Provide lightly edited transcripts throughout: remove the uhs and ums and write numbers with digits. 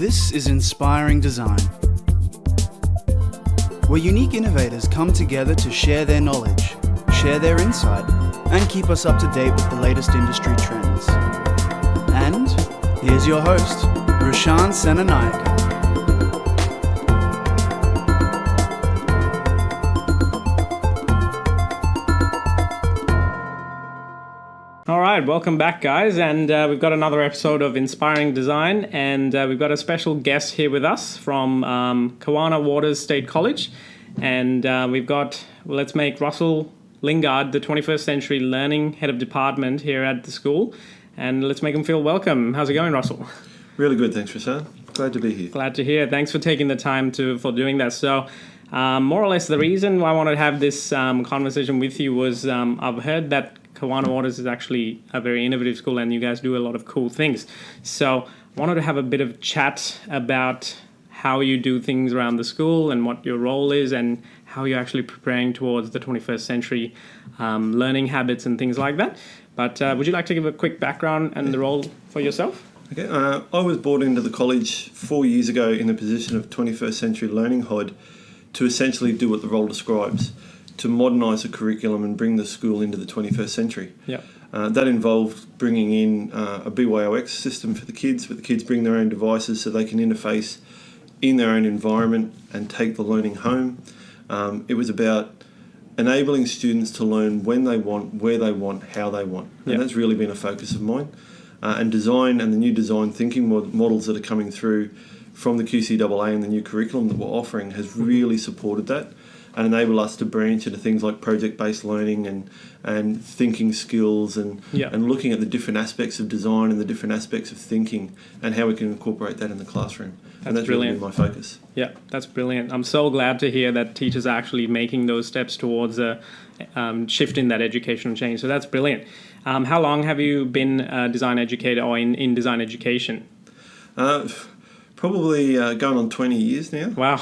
This is Inspiring Design, where unique innovators come together to share their knowledge, share their insight, and keep us up to date with the latest industry trends. And here's your host, Roshan Senanayake. All right, welcome back, guys, and we've got another episode of Inspiring Design, and we've got a special guest here with us from Kawana Waters State College, and we've got, let's make Russell Lidgard, the 21st Century Learning Head of Department here at the school, and let's make him feel welcome. How's it going, Russell? Really good, thanks, Roshan. Glad to be here. Glad to hear. Thanks for taking the time for doing that. So, more or less, the reason why I wanted to have this conversation with you was I've heard that Kawana Waters is actually a very innovative school and you guys do a lot of cool things. So I wanted to have a bit of chat about how you do things around the school and what your role is and how you're actually preparing towards the 21st century learning habits and things like that. But would you like to give a quick background and the role for yourself? Okay, I was brought into the college 4 years ago in the position of 21st Century Learning HOD to essentially do what the role describes, to modernise the curriculum and bring the school into the 21st century. Yeah. That involved bringing in a BYOX system for the kids, where the kids bring their own devices so they can interface in their own environment and take the learning home. It was about enabling students to learn when they want, where they want, how they want. And that's really been a focus of mine. And design and the new design thinking models that are coming through from the QCAA and the new curriculum that we're offering has really supported that and enable us to branch into things like project-based learning and thinking skills and looking at the different aspects of design and the different aspects of thinking and how we can incorporate that in the classroom. That's brilliant. Really been my focus. Yeah, that's brilliant. I'm so glad to hear that teachers are actually making those steps towards a shift in that educational change. So that's brilliant. How long have you been a design educator or in design education? Probably going on 20 years now. Wow.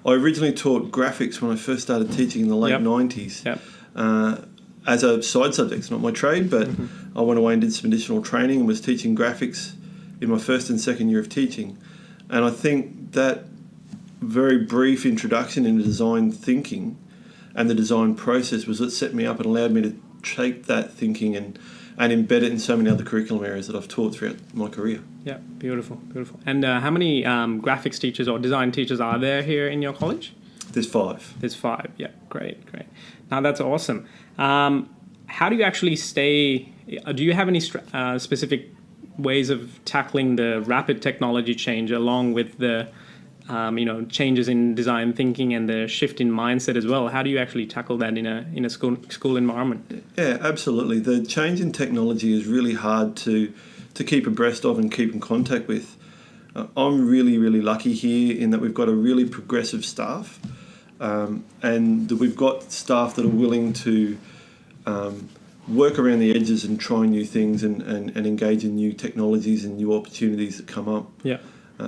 I originally taught graphics when I first started teaching in the late 90s as a side subject. It's not my trade, but I went away and did some additional training and was teaching graphics in my first and second year of teaching. And I think that very brief introduction into design thinking and the design process was what set me up and allowed me to take that thinking and embed it in so many other curriculum areas that I've taught throughout my career. Yeah, beautiful, beautiful. And how many graphics teachers or design teachers are there here in your college? There's 5. There's 5, yeah, great. Now that's awesome. How do you actually do you have any specific ways of tackling the rapid technology change along with the changes in design thinking and the shift in mindset as well? How do you actually tackle that in a school environment? Yeah, absolutely. The change in technology is really hard to keep abreast of and keep in contact with. I'm really, really lucky here in that we've got a really progressive staff and that we've got staff that are willing to work around the edges and try new things and engage in new technologies and new opportunities that come up. Yeah.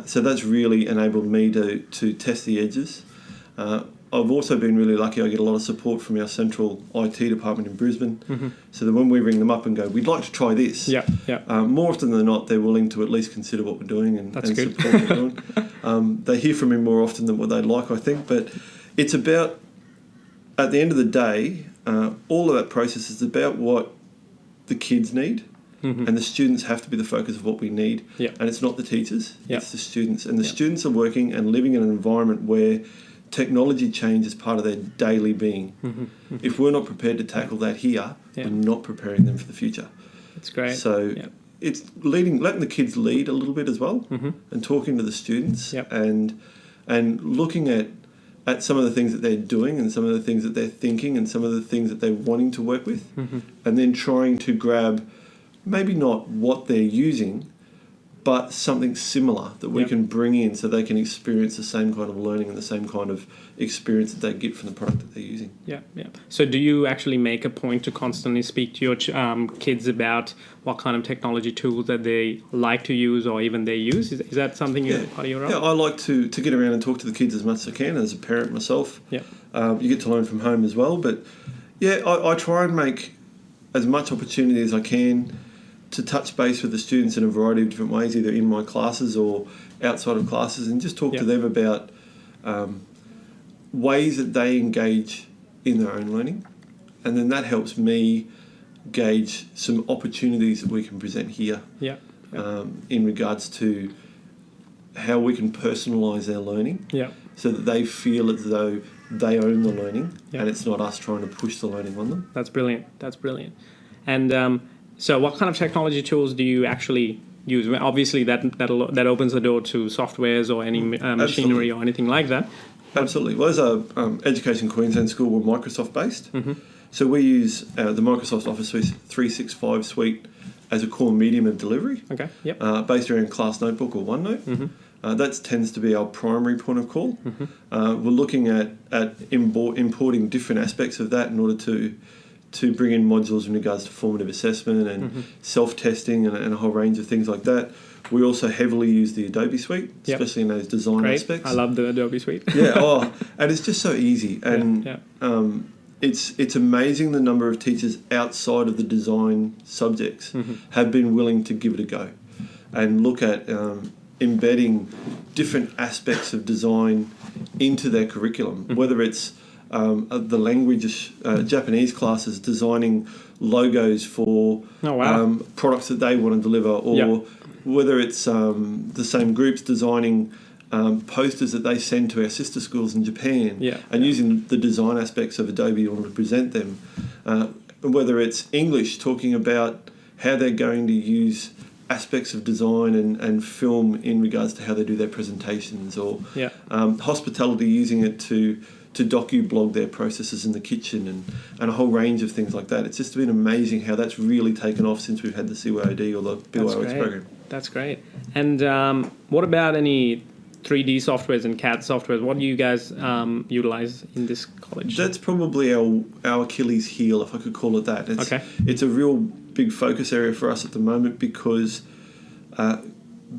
So that's really enabled me to test the edges. I've also been really lucky. I get a lot of support from our central IT department in Brisbane, so that when we ring them up and go, we'd like to try this, more often than not, they're willing to at least consider what we're doing and support what we're doing. They hear from me more often than what they'd like, I think, but it's about, at the end of the day, all of that process is about what the kids need. And the students have to be the focus of what we need. And it's not the teachers, it's the students. And the students are working and living in an environment where technology change is part of their daily being. If we're not prepared to tackle that here, we're not preparing them for the future. That's great. So it's letting the kids lead a little bit as well and talking to the students and looking at some of the things that they're doing and some of the things that they're thinking and some of the things that they're wanting to work with and then trying to grab maybe not what they're using, but something similar that we can bring in so they can experience the same kind of learning and the same kind of experience that they get from the product that they're using. Yeah. So do you actually make a point to constantly speak to your kids about what kind of technology tools that they like to use or even they use? Is that something you're part of your role? Yeah, I like to get around and talk to the kids as much as I can as a parent myself. You get to learn from home as well. But I try and make as much opportunity as I can to touch base with the students in a variety of different ways, either in my classes or outside of classes, and just talk to them about ways that they engage in their own learning. And then that helps me gauge some opportunities that we can present here in regards to how we can personalise their learning so that they feel as though they own the learning and it's not us trying to push the learning on them. That's brilliant. And so what kind of technology tools do you actually use? Obviously, that opens the door to softwares or any machinery or anything like that. Absolutely. Well, as a Education Queensland school, we're Microsoft based. So we use the Microsoft Office 365 suite as a core medium of delivery. Okay. Yep. Based around Class Notebook or OneNote. That tends to be our primary point of call. We're looking at importing different aspects of that in order to bring in modules in regards to formative assessment and self-testing and a whole range of things like that. We also heavily use the Adobe Suite, especially in those design aspects. I love the Adobe Suite. And it's just so easy. And it's amazing the number of teachers outside of the design subjects have been willing to give it a go and look at embedding different aspects of design into their curriculum, whether it's the language, Japanese classes designing logos for products that they want to deliver, or whether it's the same groups designing posters that they send to our sister schools in Japan and using the design aspects of Adobe in order to present them, whether it's English talking about how they're going to use aspects of design and film in regards to how they do their presentations, or hospitality using it to docu-blog their processes in the kitchen and a whole range of things like that. It's just been amazing how that's really taken off since we've had the CYOD or the BYOX program. That's great. And what about any 3D softwares and CAD softwares? What do you guys utilize in this college? That's probably our Achilles heel, if I could call it that. It's a real big focus area for us at the moment because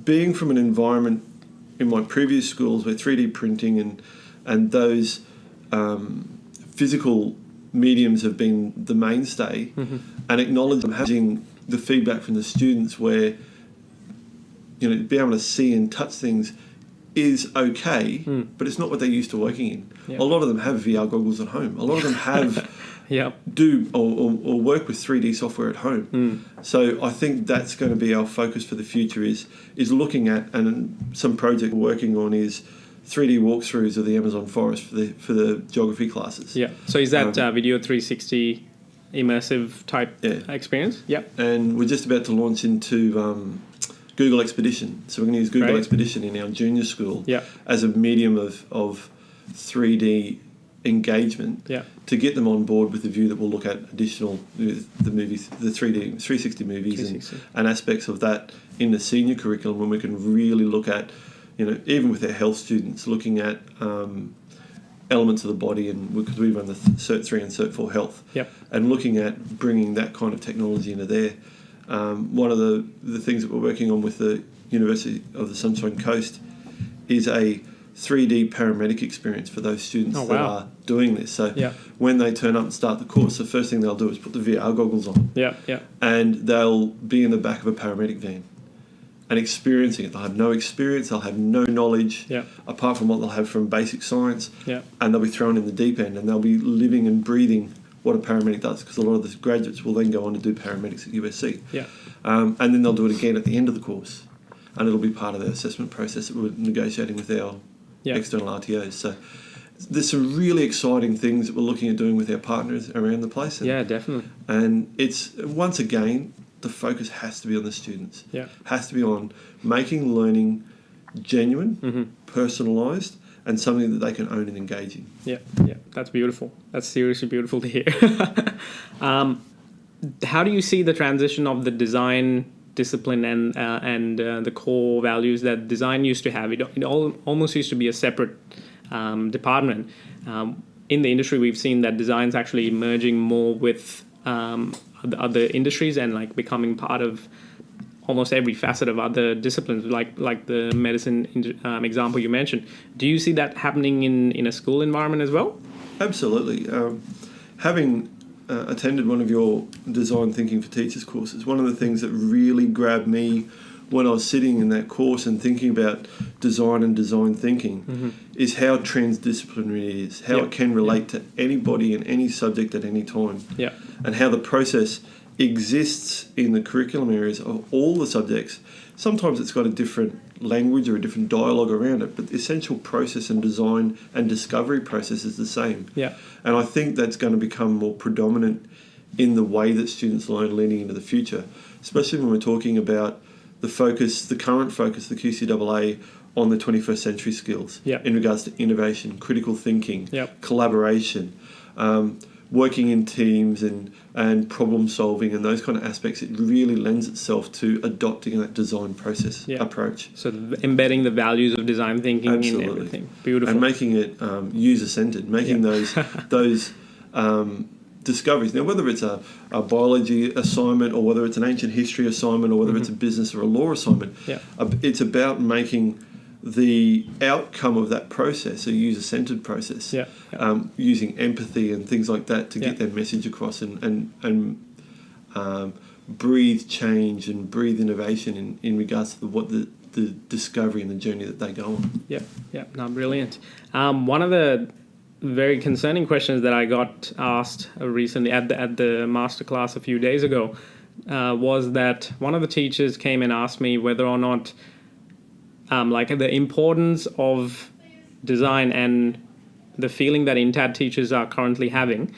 being from an environment in my previous schools where 3D printing and those physical mediums have been the mainstay, and acknowledging the feedback from the students where, you know, be able to see and touch things is okay, but it's not what they're used to working in. A lot of them have VR goggles at home. A lot of them have do or work with 3D software at home. So I think that's going to be our focus for the future is looking at, and some project we're working on is 3D walkthroughs of the Amazon forest for the geography classes. So is that video 360 immersive type experience? And we're just about to launch into Google Expedition. So we're going to use Google Expedition in our junior school as a medium of 3D engagement to get them on board with the view that we'll look at additional the movies, the 360 movies and aspects of that in the senior curriculum, when we can really look at, you know, even with our health students, looking at elements of the body, and because we run the Cert 3 and Cert 4 health, and looking at bringing that kind of technology into there. One of the things that we're working on with the University of the Sunshine Coast is a 3D paramedic experience for those students that are doing this. So when they turn up and start the course, the first thing they'll do is put the VR goggles on. And they'll be in the back of a paramedic van and experiencing it. They'll have no experience, they'll have no knowledge apart from what they'll have from basic science, and they'll be thrown in the deep end, and they'll be living and breathing what a paramedic does, because a lot of the graduates will then go on to do paramedics at USC. And then they'll do it again at the end of the course, and it'll be part of the assessment process that we're negotiating with our external RTOs. So there's some really exciting things that we're looking at doing with our partners around the place. And, definitely. And it's, once again, the focus has to be on the students. Has to be on making learning genuine, personalised, and something that they can own and engage in. That's beautiful. That's seriously beautiful to hear. How do you see the transition of the design discipline and the core values that design used to have? It almost used to be a separate department. In the industry, we've seen that design's actually merging more with other industries and like becoming part of almost every facet of other disciplines, like the medicine example you mentioned. Do you see that happening in a school environment as well? Absolutely. Having attended one of your Design Thinking for Teachers courses, one of the things that really grabbed me when I was sitting in that course and thinking about design and design thinking is how transdisciplinary it is, how it can relate to anybody in any subject at any time, and how the process exists in the curriculum areas of all the subjects. Sometimes it's got a different language or a different dialogue around it, but the essential process and design and discovery process is the same. And I think that's going to become more predominant in the way that students learn leading into the future, especially when we're talking about the current focus, the QCAA, on the 21st century skills in regards to innovation, critical thinking, collaboration, working in teams and problem solving and those kind of aspects. It really lends itself to adopting that design process approach. So embedding the values of design thinking in everything. Beautiful. And making it user-centered, making those discoveries. Now, whether it's a biology assignment or whether it's an ancient history assignment or whether it's a business or a law assignment, it's about making the outcome of that process a user-centered process, using empathy and things like that to get their message across and breathe change and breathe innovation in regards to what the discovery and the journey that they go on. No, brilliant. One of the very concerning questions that I got asked recently at the masterclass a few days ago was that one of the teachers came and asked me whether or not like the importance of design and the feeling that INTAD teachers are currently having.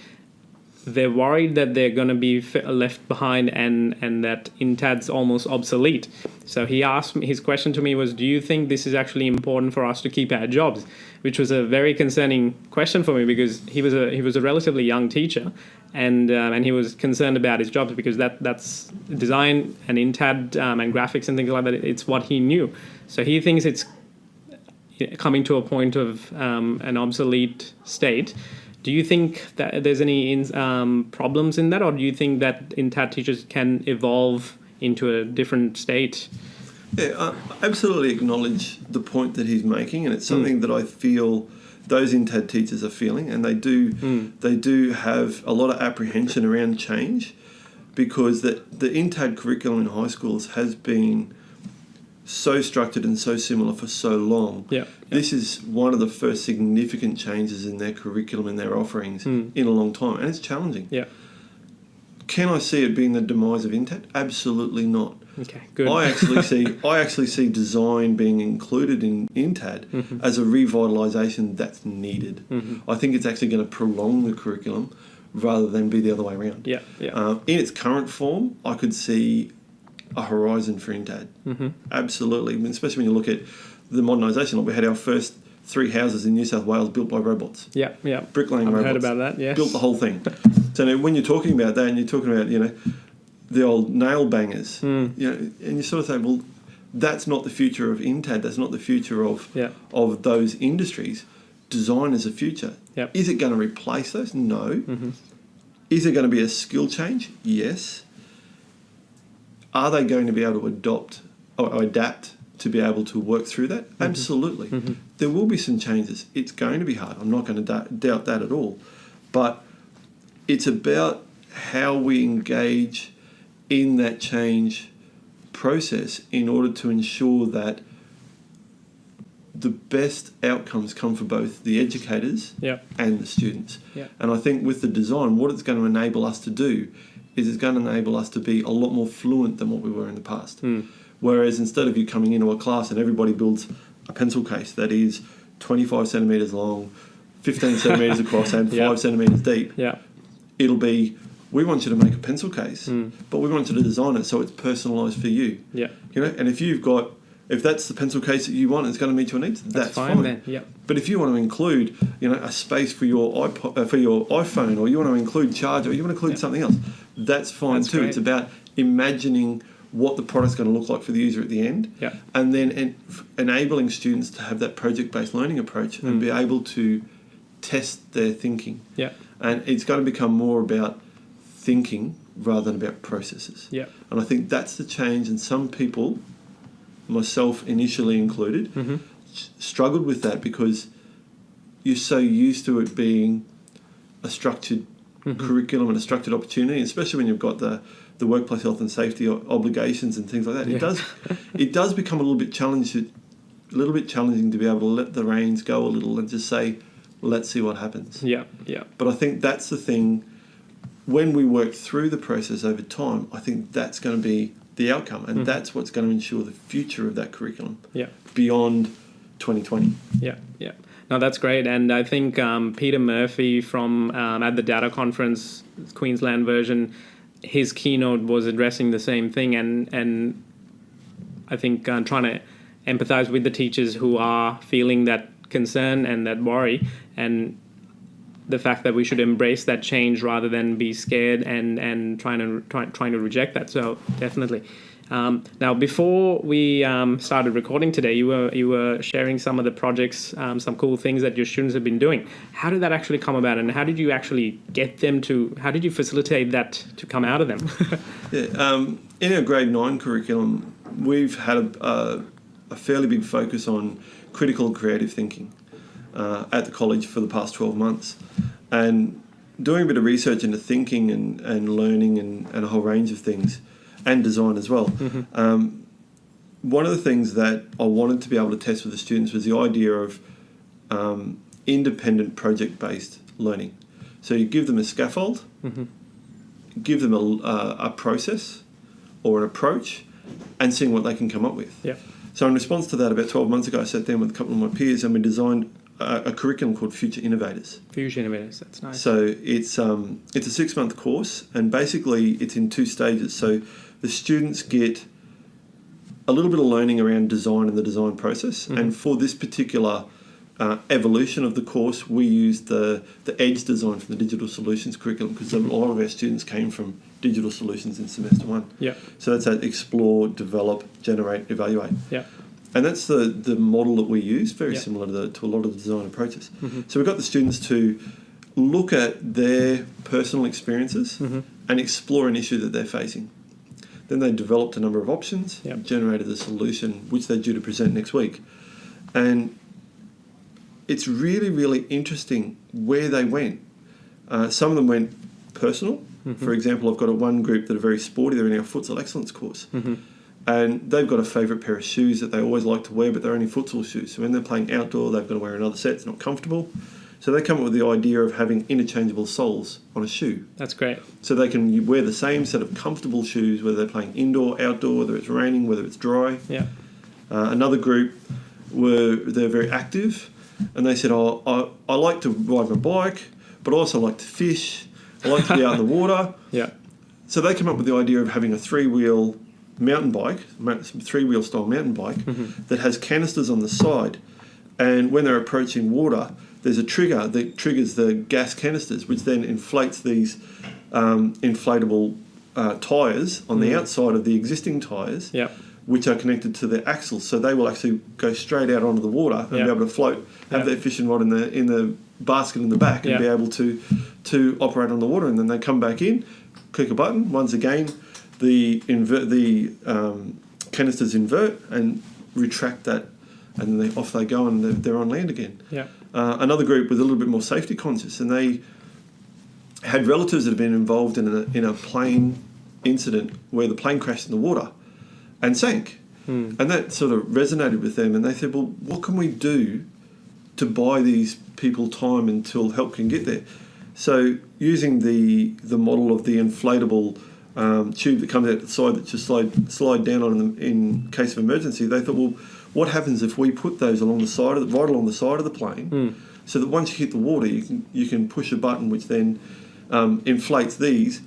They're worried that they're going to be left behind and that INTAD's almost obsolete. So he asked me, his question to me was, do you think this is actually important for us to keep our jobs? Which was a very concerning question for me because he was a relatively young teacher and he was concerned about his jobs because that's design and INTAD and graphics and things like that. It's what he knew. So he thinks it's coming to a point of an obsolete state. Do you think that there's any problems in that, or do you think that INTAD teachers can evolve into a different state? Yeah, I absolutely acknowledge the point that he's making, and it's something that I feel those INTAD teachers are feeling, and they do have a lot of apprehension around change because the INTAD curriculum in high schools has been so structured and so similar for so long. This is one of the first significant changes in their curriculum and their offerings in a long time, and it's challenging. Can I see it being the demise of INTAD? Absolutely not. Okay, good. I actually see design being included in INTAD as a revitalisation that's needed. I think it's actually going to prolong the curriculum rather than be the other way around. In its current form, I could see a horizon for INTAD. Absolutely. I mean, especially when you look at the modernisation. Like we had our first 3 houses in New South Wales built by robots. Bricklaying robots. I've heard about that, yes. Built the whole thing. So now when you're talking about that and you're talking about, the old nail bangers, and you sort of say, well, that's not the future of INTAD. That's not the future of those industries. Design is the future. Is it going to replace those? No. Is it going to be a skill change? Yes. Are they going to be able to adapt to be able to work through that? Absolutely. There will be some changes. It's going to be hard. I'm not going to doubt that at all. But it's about how we engage in that change process in order to ensure that the best outcomes come for both the educators and the students. And I think with the design, what it's going to enable us to do is it's going to enable us to be a lot more fluent than what we were in the past. Whereas instead of you coming into a class and everybody builds a pencil case that is 25 centimetres long, 15 centimetres across and 5 centimetres deep, it'll be, we want you to make a pencil case, but we want you to design it so it's personalised for you. And if that's the pencil case that you want, it's going to meet your needs. That's fine. Then. But if you want to include, a space for your for your iPhone, or you want to include charger, or you want to include something else, that's fine too. Great. It's about imagining what the product's going to look like for the user at the end, and then enabling students to have that project-based learning approach and be able to test their thinking. And it's going to become more about thinking rather than about processes. And I think that's the change, and some people, myself initially included, struggled with that because you're so used to it being a structured curriculum and a structured opportunity, especially when you've got the workplace health and safety obligations and things like that. It does become a little bit challenging to be able to let the reins go a little and just say, let's see what happens. Yeah. But I think that's the thing. When we work through the process over time, I think that's going to be the outcome, and that's what's going to ensure the future of that curriculum beyond 2020. Yeah. No, that's great. And I think Peter Murphy from at the Data Conference, Queensland version, his keynote was addressing the same thing, and I think trying to empathize with the teachers who are feeling that concern and that worry, and the fact that we should embrace that change rather than be scared and trying to reject that. So definitely. Now, before we started recording today, you were sharing some of the projects, some cool things that your students have been doing. How did that actually come about, and how did you actually get them to? How did you facilitate that to come out of them? In our grade 9 curriculum, we've had a fairly big focus on critical and creative thinking at the college for the past 12 months, and doing a bit of research into thinking and learning and a whole range of things. And design as well. One of the things that I wanted to be able to test with the students was the idea of independent project-based learning. So you give them a scaffold, give them a process or an approach, and seeing what they can come up with. Yeah. So in response to that, about 12 months ago, I sat down with a couple of my peers and we designed a curriculum called Future Innovators. Future Innovators, that's nice. So it's a 6-month course, and basically it's in 2 stages. So the students get a little bit of learning around design and the design process. And for this particular evolution of the course, we used the EDGE design from the Digital Solutions curriculum, because a lot of our students came from Digital Solutions in semester 1. Yeah. So that's that explore, develop, generate, evaluate. Yeah. And that's the model that we use, very similar to a lot of the design approaches. So we got the students to look at their personal experiences and explore an issue that they're facing. Then they developed a number of options, generated a solution, which they're due to present next week. And it's really, really interesting where they went. Some of them went personal. For example, I've got one group that are very sporty. They're in our Futsal Excellence course. And they've got a favourite pair of shoes that they always like to wear, but they're only futsal shoes. So when they're playing outdoor, they've got to wear another set. It's not comfortable. So they come up with the idea of having interchangeable soles on a shoe. That's great. So they can wear the same set of comfortable shoes, whether they're playing indoor, outdoor, whether it's raining, whether it's dry. Yeah. Another group they're very active, and they said, I like to ride my bike, but I also like to fish. I like to be out in the water. Yeah. So they came up with the idea of having a 3-wheel mountain bike, 3-wheel style mountain bike that has canisters on the side, and when they're approaching water, there's a trigger that triggers the gas canisters, which then inflates these inflatable tyres on the outside of the existing tyres, which are connected to the axles, so they will actually go straight out onto the water and be able to float, have their fishing rod in the basket in the back, and be able to operate on the water, and then they come back in, click a button, once again the canisters invert and retract that, and then off they go, and they're on land again. Yeah. Another group was a little bit more safety conscious, and they had relatives that had been involved in a plane incident where the plane crashed in the water and sank. And that sort of resonated with them, and they said, well, what can we do to buy these people time until help can get there? So using the model of the inflatable tube that comes out the side that just slide down on them in case of emergency, they thought, well, what happens if we put those right along the side of the plane, so that once you hit the water, you can push a button which then inflates these.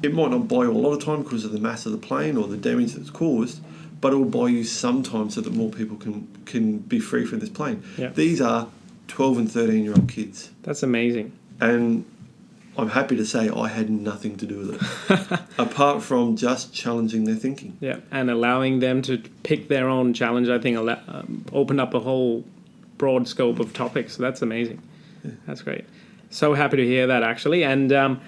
It might not buy you a lot of time because of the mass of the plane or the damage that's caused, but it will buy you some time so that more people can be free from this plane. Yeah. These are 12 and 13-year-old kids. That's amazing. And I'm happy to say I had nothing to do with it, apart from just challenging their thinking. Yeah, and allowing them to pick their own challenge, I think, opened up a whole broad scope of topics. So that's amazing. Yeah. That's great. So happy to hear that, actually. And do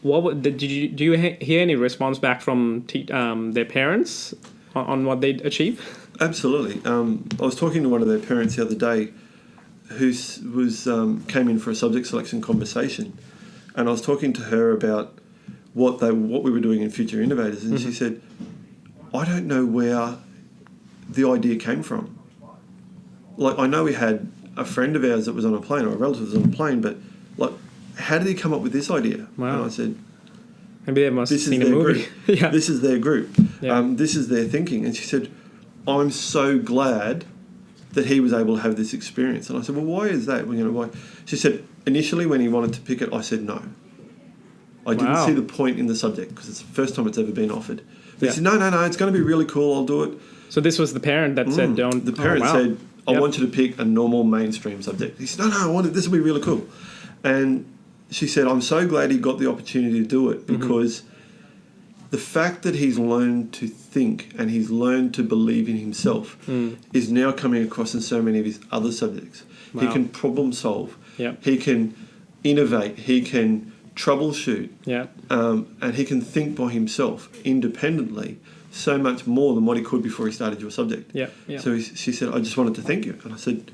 you hear any response back from their parents on what they achieved? Absolutely. I was talking to one of their parents the other day who came in for a subject selection conversation. And I was talking to her about what we were doing in Future Innovators, and she said, I don't know where the idea came from. Like, I know we had a friend of ours that was on a plane, or a relative was on a plane, but like, how did he come up with this idea? Wow. And I said, maybe they must have this is seen a their movie. group. Yeah. This is their group. Yeah. This is their thinking. And she said, I'm so glad that he was able to have this experience. And I said, well, why is that? Well, why? She said, initially when he wanted to pick it, I said no. I didn't see the point in the subject because it's the first time it's ever been offered. But he said, no, it's going to be really cool. I'll do it. So this was the parent that said don't. The parent said, I want you to pick a normal mainstream subject. He said, no, this will be really cool. And she said, I'm so glad he got the opportunity to do it because the fact that he's learned to think and he's learned to believe in himself is now coming across in so many of his other subjects. Wow. He can problem solve. Yep. He can innovate. He can troubleshoot. Yeah. And he can think by himself independently so much more than what he could before he started your subject. Yeah. Yeah. So she said, I just wanted to thank you. And I said,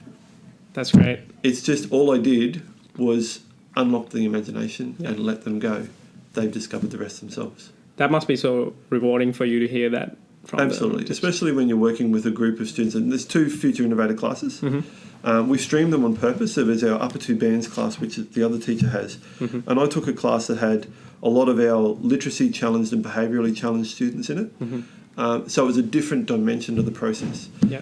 that's great. It's just all I did was unlock the imagination and let them go. They've discovered the rest themselves. That must be so rewarding for you to hear that from Absolutely, especially when you're working with a group of students. And there's 2 Future Innovator classes. We stream them on purpose. So there's our upper 2 bands class, which the other teacher has. And I took a class that had a lot of our literacy challenged and behaviourally challenged students in it. So it was a different dimension to the process. Yeah.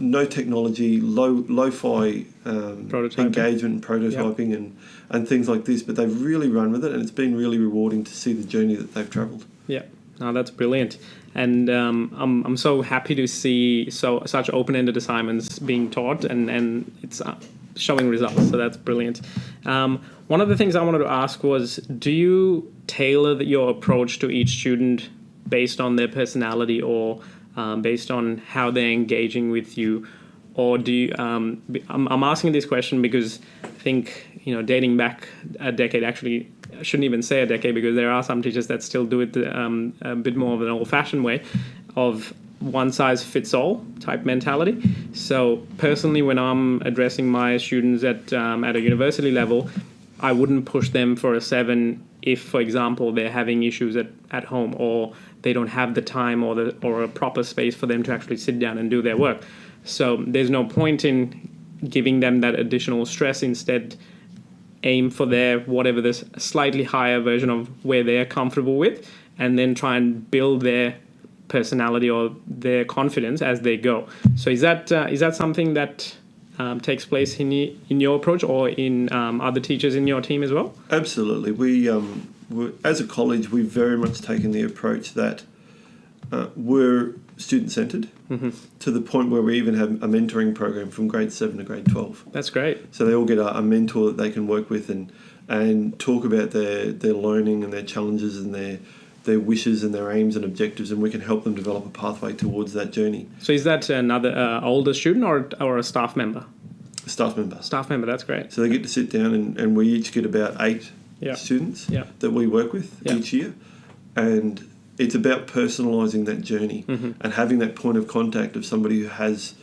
No technology, lo-fi engagement, prototyping and things like this. But they've really run with it, and it's been really rewarding to see the journey that they've travelled. Yeah. No, that's brilliant. And I'm so happy to see such open-ended assignments being taught and it's showing results. So that's brilliant. One of the things I wanted to ask was, do you tailor your approach to each student based on their personality or based on how they're engaging with you? Or do you, I'm asking this question because I think, dating back a decade, actually, I shouldn't even say a decade because there are some teachers that still do it a bit more of an old-fashioned way of one-size-fits-all type mentality. So personally, when I'm addressing my students at a university level, I wouldn't push them for a 7 if, for example, they're having issues at home or they don't have the time or a proper space for them to actually sit down and do their work. So there's no point in giving them that additional stress. Instead, aim for whatever this slightly higher version of where they're comfortable with, and then try and build their personality or their confidence as they go. So is that something that takes place in your approach or in other teachers in your team as well? Absolutely. We as a college, we've very much taken the approach that we're student-centred to the point where we even have a mentoring program from grade 7 to grade 12. That's great. So they all get a mentor that they can work with and talk about their learning and their challenges and their wishes and their aims and objectives, and we can help them develop a pathway towards that journey. So is that another older student or a staff member? Staff member. Staff member, that's great. So they get to sit down and we each get about 8 students that we work with each year. And it's about personalising that journey and having that point of contact of somebody who has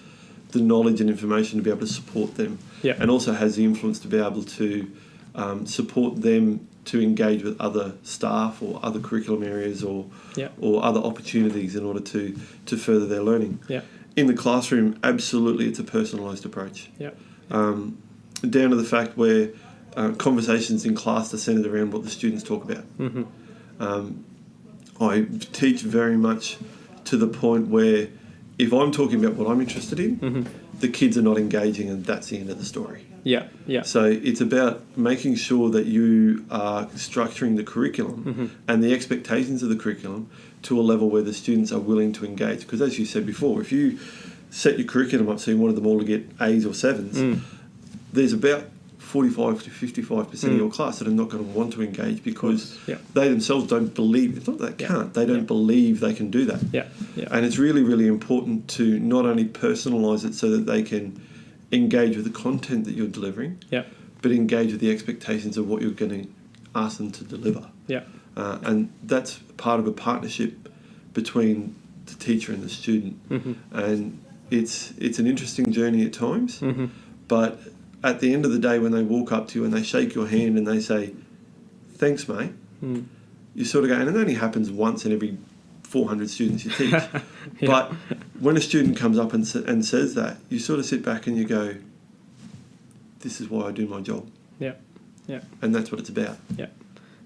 the knowledge and information to be able to support them and also has the influence to be able to support them to engage with other staff or other curriculum areas or other opportunities in order to further their learning. Yeah. In the classroom, absolutely, it's a personalised approach. Yeah. Down to the fact where conversations in class are centred around what the students talk about. I teach very much to the point where if I'm talking about what I'm interested in, the kids are not engaging, and that's the end of the story. Yeah, yeah. So it's about making sure that you are structuring the curriculum and the expectations of the curriculum to a level where the students are willing to engage. Because as you said before, if you set your curriculum up so you wanted them all to get A's or 7s, there's about 45 to 55% of your class that are not going to want to engage because they themselves don't believe. It's not that they can't. They don't believe they can do that. Yeah, yeah. And it's really, really important to not only personalise it so that they can engage with the content that you're delivering, but engage with the expectations of what you're going to ask them to deliver. Yeah. And that's part of a partnership between the teacher and the student. And it's an interesting journey at times, but at the end of the day, when they walk up to you and they shake your hand and they say, thanks, mate. You sort of go, and it only happens once in every 400 students you teach. But when a student comes up and says that, you sort of sit back and you go, this is why I do my job. Yeah. And that's what it's about. Yeah,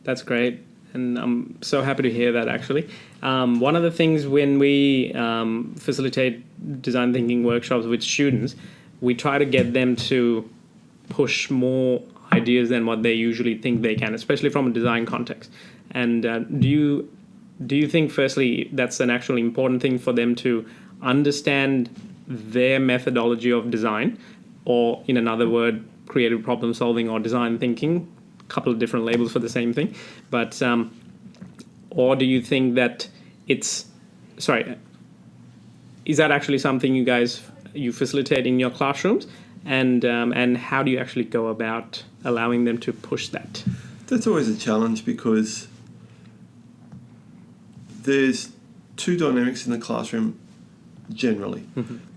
that's great. And I'm so happy to hear that, actually. One of the things when we facilitate design thinking workshops with students, we try to get them to push more ideas than what they usually think they can, especially from a design context. And do you think, firstly, that's an actually important thing for them to understand their methodology of design, or in another word, creative problem solving or design thinking, a couple of different labels for the same thing, but or do you think that is that actually something you facilitate in your classrooms, and how do you actually go about allowing them to push that? That's always a challenge, because there's two dynamics in the classroom generally.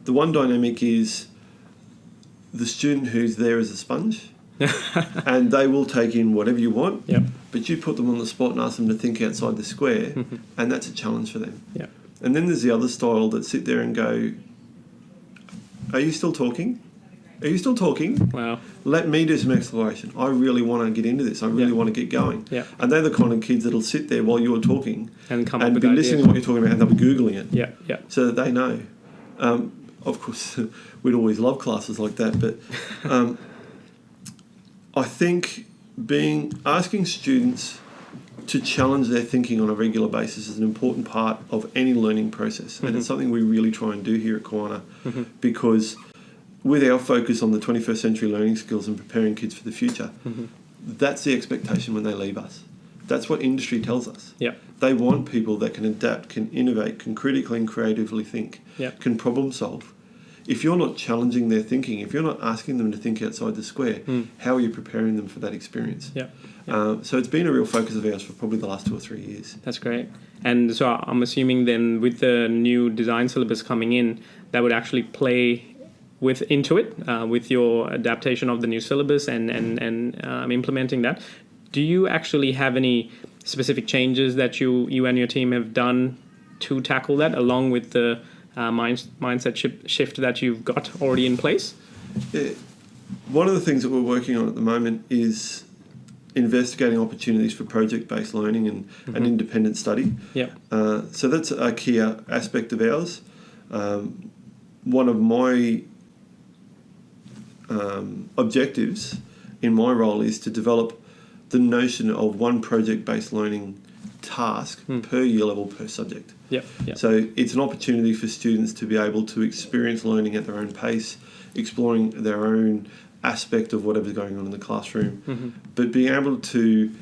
The one dynamic is the student who's there as a sponge, and they will take in whatever you want, but you put them on the spot and ask them to think outside the square, and that's a challenge for them. And then there's the other style that sit there and go, are you still talking? Are you still talking? Wow. Let me do some exploration. I really want to get into this. I really want to get going. And they're the kind of kids that'll sit there while you're talking and be listening to what you're talking about, and they'll be Googling it. So that they know. Of course, we'd always love classes like that, but I think asking students to challenge their thinking on a regular basis is an important part of any learning process, and it's something we really try and do here at Kiwana, because with our focus on the 21st century learning skills and preparing kids for the future, that's the expectation when they leave us. That's what industry tells us. They want people that can adapt, can innovate, can critically and creatively think, can problem solve. If you're not challenging their thinking, if you're not asking them to think outside the square, how are you preparing them for that experience? So it's been a real focus of ours for probably the last 2 or 3 years. That's great. And so I'm assuming then with the new design syllabus coming in, that would actually play into it with your adaptation of the new syllabus and implementing that. Do you actually have any specific changes that you and your team have done to tackle that, along with the mindset shift that you've got already in place? One of the things that we're working on at the moment is investigating opportunities for project-based learning and independent study. So that's a key aspect of ours. One of my objectives in my role is to develop the notion of one project-based learning task per year level per subject. So it's an opportunity for students to be able to experience learning at their own pace, exploring their own aspect of whatever's going on in the classroom, but being able to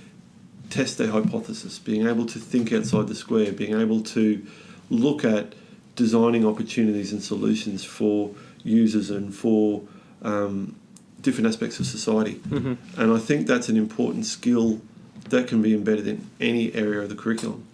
test their hypothesis, being able to think outside the square, being able to look at designing opportunities and solutions for users and for different aspects of society. And I think that's an important skill that can be embedded in any area of the curriculum.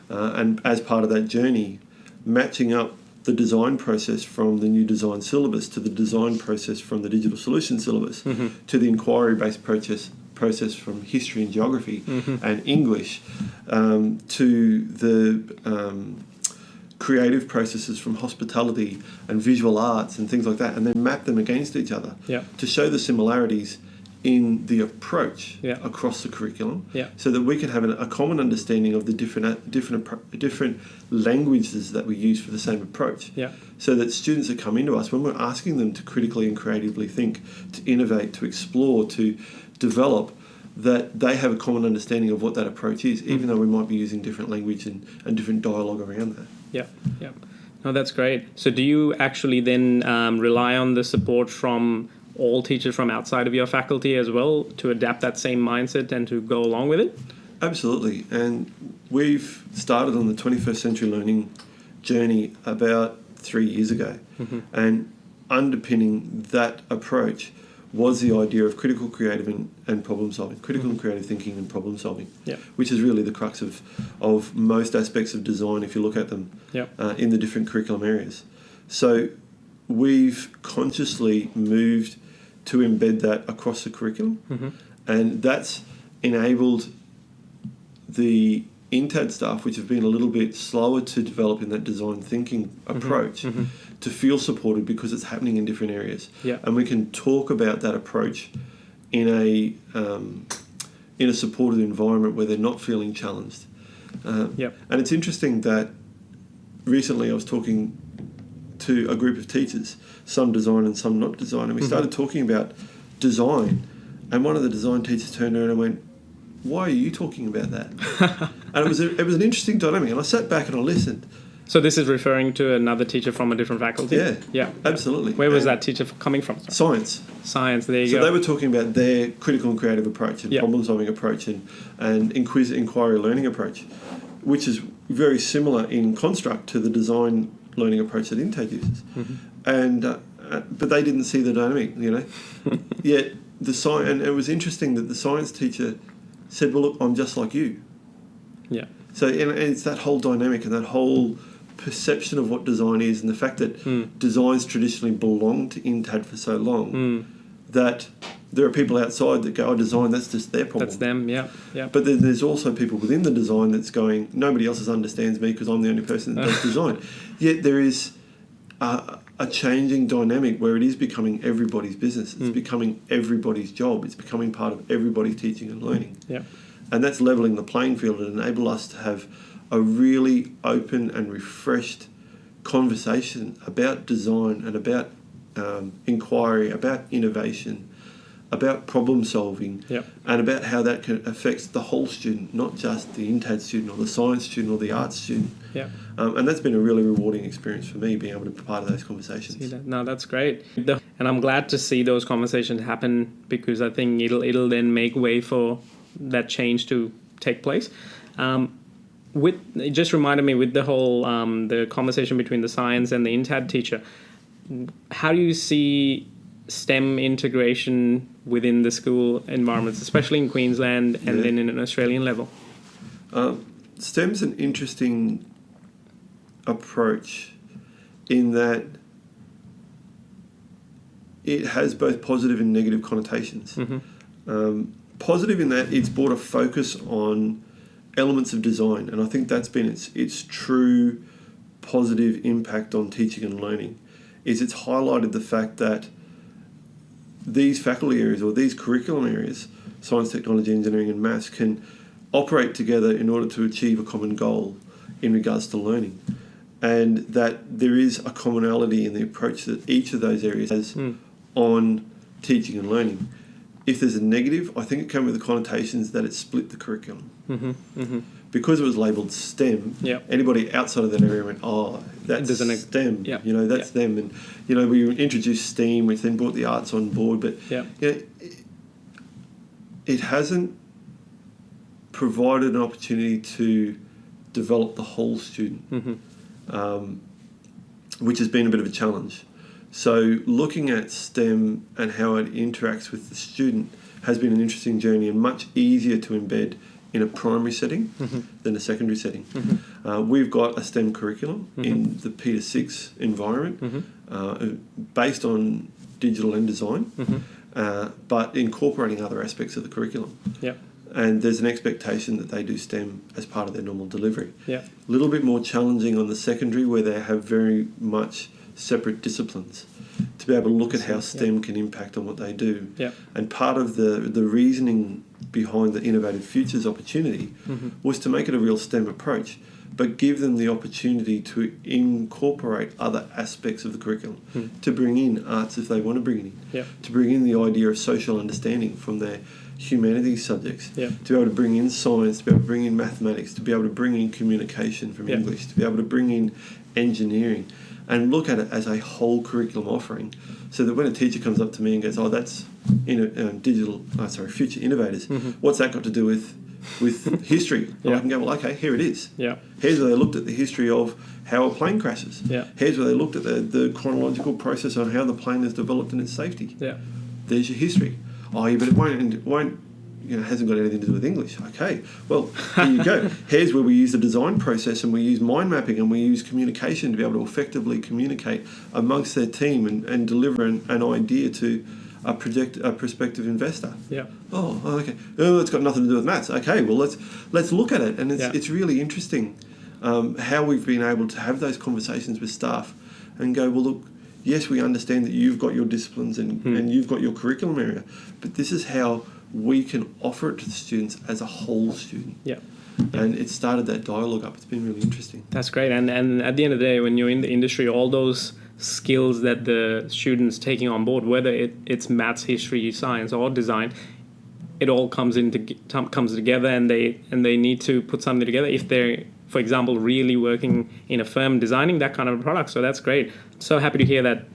And as part of that journey, matching up the design process from the new design syllabus to the design process from the digital solution syllabus to the inquiry-based process from history and geography and English to the creative processes from hospitality and visual arts and things like that, and then map them against each other to show the similarities in the approach across the curriculum, so that we can have a common understanding of the different languages that we use for the same approach, so that students that come into us, when we're asking them to critically and creatively think, to innovate, to explore, to develop, that they have a common understanding of what that approach is, even though we might be using different language and different dialogue around that. No, that's great. So do you actually then rely on the support from all teachers from outside of your faculty as well to adapt that same mindset and to go along with it? Absolutely. And we've started on the 21st century learning journey about 3 years ago. And underpinning that approach was the idea of critical, creative and problem solving, critical and creative thinking and problem solving, which is really the crux of most aspects of design if you look at them in the different curriculum areas. So we've consciously moved to embed that across the curriculum, and that's enabled the INTAD staff, which have been a little bit slower to develop in that design thinking approach, to feel supported because it's happening in different areas. Yeah. And we can talk about that approach in a supported environment where they're not feeling challenged. And it's interesting that recently I was talking to a group of teachers, some design and some not design, and we started talking about design, and one of the design teachers turned around and went, "Why are you talking about that?" And it was an interesting dynamic, and I sat back and I listened. So this is referring to another teacher from a different faculty? Yeah, absolutely. Where was that teacher coming from? Sorry. Science, there you go. So they were talking about their critical and creative approach and problem-solving approach and inquiry learning approach, which is very similar in construct to the design learning approach that INTAD uses. And but they didn't see the dynamic, Yet and it was interesting that the science teacher said, "Well, look, I'm just like you." Yeah. So and it's that whole dynamic and that whole perception of what design is, and the fact that designs traditionally belonged to INTAD for so long that there are people outside that go, "Oh, design, that's just their problem." That's them, yeah. But then there's also people within the design that's going, "Nobody else understands me because I'm the only person that does design." Yet there is a changing dynamic where it is becoming everybody's business. It's becoming everybody's job. It's becoming part of everybody's teaching and learning. Yeah. And that's levelling the playing field and enable us to have a really open and refreshed conversation about design and about inquiry, about innovation, about problem solving, and about how that affects the whole student, not just the INTAD student or the science student or the arts student. Yeah. And that's been a really rewarding experience for me, being able to be part of those conversations. See that? No, that's great. And I'm glad to see those conversations happen, because I think it'll then make way for that change to take place. It just reminded me with the whole the conversation between the science and the INTAD teacher. How do you see STEM integration within the school environments, especially in Queensland and then in an Australian level? STEM's an interesting approach in that it has both positive and negative connotations. Positive in that it's brought a focus on elements of design, and I think that's been its true positive impact on teaching and learning. It's highlighted the fact that these faculty areas or these curriculum areas, science, technology, engineering and maths, can operate together in order to achieve a common goal in regards to learning, and that there is a commonality in the approach that each of those areas has on teaching and learning. If there's a negative, I think it came with the connotations that it split the curriculum. Because it was labelled STEM, anybody outside of that area went, "Oh, that's STEM, that's them." And, we introduced STEAM, which then brought the arts on board, but it hasn't provided an opportunity to develop the whole student, which has been a bit of a challenge. So looking at STEM and how it interacts with the student has been an interesting journey and much easier to embed in a primary setting than a secondary setting. We've got a STEM curriculum in the P to 6 environment based on digital and design, but incorporating other aspects of the curriculum. And there's an expectation that they do STEM as part of their normal delivery. A little bit more challenging on the secondary, where they have very much separate disciplines, to be able to look at how STEM can impact on what they do. And part of the reasoning behind the Innovative Futures opportunity was to make it a real STEM approach, but give them the opportunity to incorporate other aspects of the curriculum, to bring in arts if they want to bring it in, to bring in the idea of social understanding from their humanities subjects, to be able to bring in science, to be able to bring in mathematics, to be able to bring in communication from English, to be able to bring in engineering, and look at it as a whole curriculum offering, so that when a teacher comes up to me and goes, "Oh, that's future innovators. What's that got to do with history?" I can go, "Well, okay, here it is. Here's where they looked at the history of how a plane crashes. Here's where they looked at the chronological process on how the plane is developed and its safety. There's your history. Oh, yeah, but it won't hasn't got anything to do with English. Okay, well, here you go. Here's where we use the design process, and we use mind mapping, and we use communication to be able to effectively communicate amongst their team and deliver an idea to a prospective investor. Yeah. Oh, okay. Oh, it's got nothing to do with maths. Okay, well let's look at it, and it's really interesting how we've been able to have those conversations with staff and go, well, look, yes, we understand that you've got your disciplines and you've got your curriculum area, but this is how we can offer it to the students as a whole student. Yeah. And it started that dialogue up. It's been really interesting. That's great. And at the end of the day, when you're in the industry, all those skills that the students taking on board, whether it's maths, history, science, or design, it all comes together, and they need to put something together if they're, for example, really working in a firm designing that kind of a product. So that's great. So happy to hear that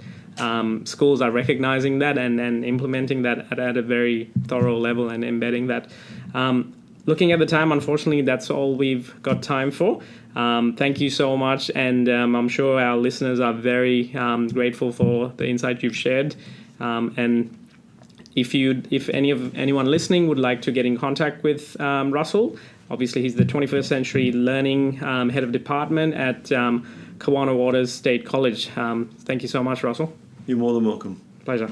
schools are recognizing that and implementing that at a very thorough level and embedding that. Looking at the time, unfortunately, that's all we've got time for. Thank you so much, and I'm sure our listeners are very grateful for the insight you've shared. And if anyone listening would like to get in contact with Russell, obviously he's the 21st Century Learning Head of Department at Kawana Waters State College. Thank you so much, Russell. You're more than welcome. Pleasure.